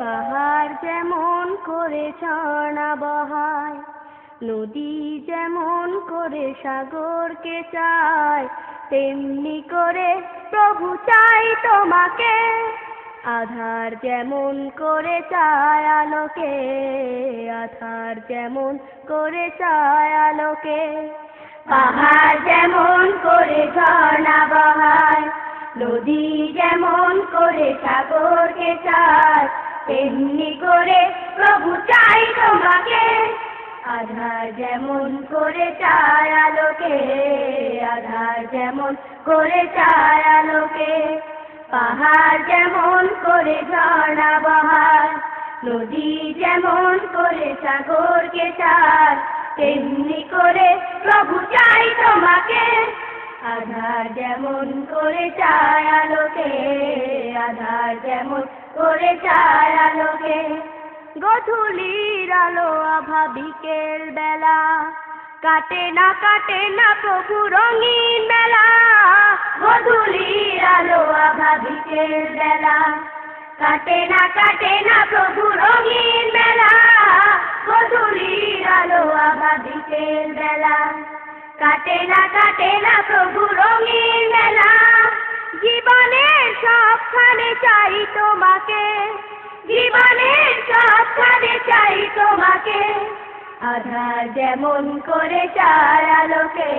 পাহাড় যেমন করে ঝর্ণা বহায়, নদী যেমন করে সাগরকে চায়, তেমনি করে প্রভু চাই তোমাকে। আধার যেমন করে চায় আলোকে, আধার যেমন করে চায় আলোকে। পাহাড় যেমন করে ঝর্ণা বহায়, নদী যেমন করে সাগরকে চায়, তেমনি করে প্রভু চাই তোমাকে। আধার যেমন করে চায় আলোকে, আধার যেমন করে চায় আলোকে। পাহাড় যেমন করে ঝর্ণা বহায়, নদী যেমন করে সাগরকে চায়, তেমনি করে প্রভু চাই তোমাকে। আধার যেমন করে চায় আলোকে, আধার যেমন করে চায় আলোকে। গধূলির আলো আভা বিকেল বেলা, কাটে না প্রভু রঙিন মেলা। গধূলির আলো আভা বিকেল বেলা, কাটে না প্রভু রঙিন মেলা। গধূলির আলো আভা বিকেল বেলা, কাটে না প্রভু রঙিন মেলা। জীবনের সবখানে চাই তোমাকে, জীবনের সবখানে চাই তোমাকে। আধার যেমন করে চায় আলোকে,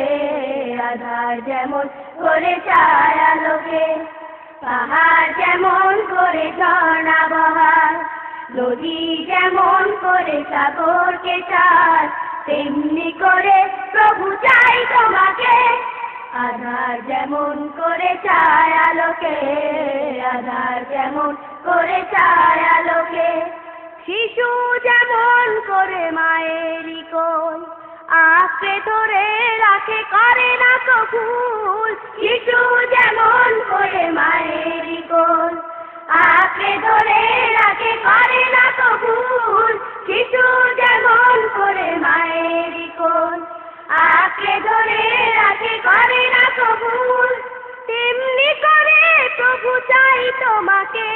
আধার যেমন করে চায় আলোকে। পাহাড় যেমন করে ঝর্ণা বহায়, নদী যেমন করে সাগরকে চায়, তেমনি করে প্রভু চাই তোমাকে। আধার যেমন করে চায় আলোকে, আধার যেমন করে চায় আলোকে। শিশু যেমন করে মায়েরই কোল আঁকড়ে ধরে রাখে, করে না তো ভুল। শিশু যেমন করে মায়েরই কোল আঁকড়ে ধরে রাখে, করে না তো ভুল। শিশু যেমন করে মায়েরই কোল আঁকড়ে ধরে রাখে, করে না তো ভুল। তেমনি করে প্রভু চাই তোমাকে,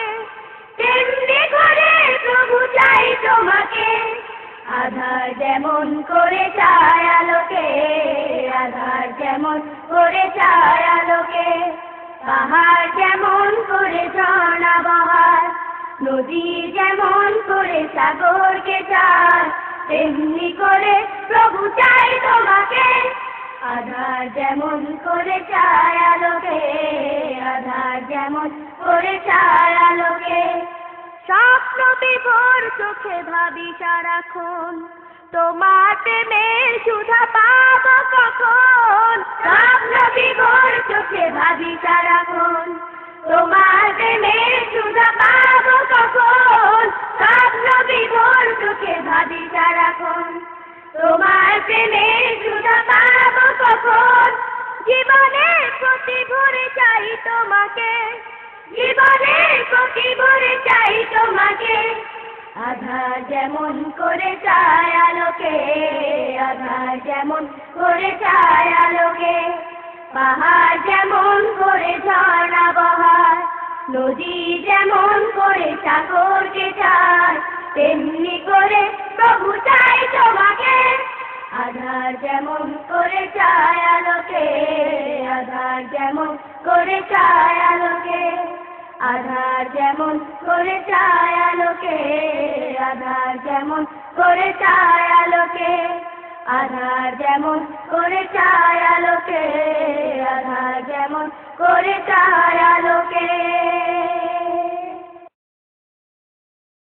তেমনি করে প্রভু চাই তোমাকে। আধার যেমন করে চায় আলোকে, আধার যেমন করে চায় আলোকে। পাহাড় যেমন করে ঝর্ণা বহায়, নদী যেমন করে সাগরকে চায়, তেমনি করে প্রভু চাই তোমাকে। আধার যেমন করে চায় আলোকে, আধার যেমন করে চায় আলোকে। স্বপ্ন বিভোর চোখে ভাবি সারাক্ষণ, তোমার প্রেমের সুধা পাবো কখন। স্বপ্ন বিভোর চোখে ভাবি সারাক্ষণ, তোমার প্রেমের সুধা পাবো কখন। স্বপ্ন বিভোর চোখে ভাবি সারাক্ষণ, তোমার প্রেমের সুধা পাবো কখন। জীবনের প্রতি ভরে চাই তোমাকে, জীবনের প্রতি ভরে চাই তোমাকে। আধার যেমন করে চায় আলোকে, আধার যেমন করে চায় আলোকে। পাহাড় যেমন করে ঝর্ণা বহায়, নদী যেমন করে সাগরকে চায়, তেমনি করে প্রভু চাই তোমাকে। আধার যেমন করে চায় আলোকে, আধার যেমন করে চায় আলোকে। আধার যেমন করে চায় আলোকে, আধার যেমন করে চায় আলোকে। আধার যেমন করে চায় আলোকে, আধার যেমন করে চায়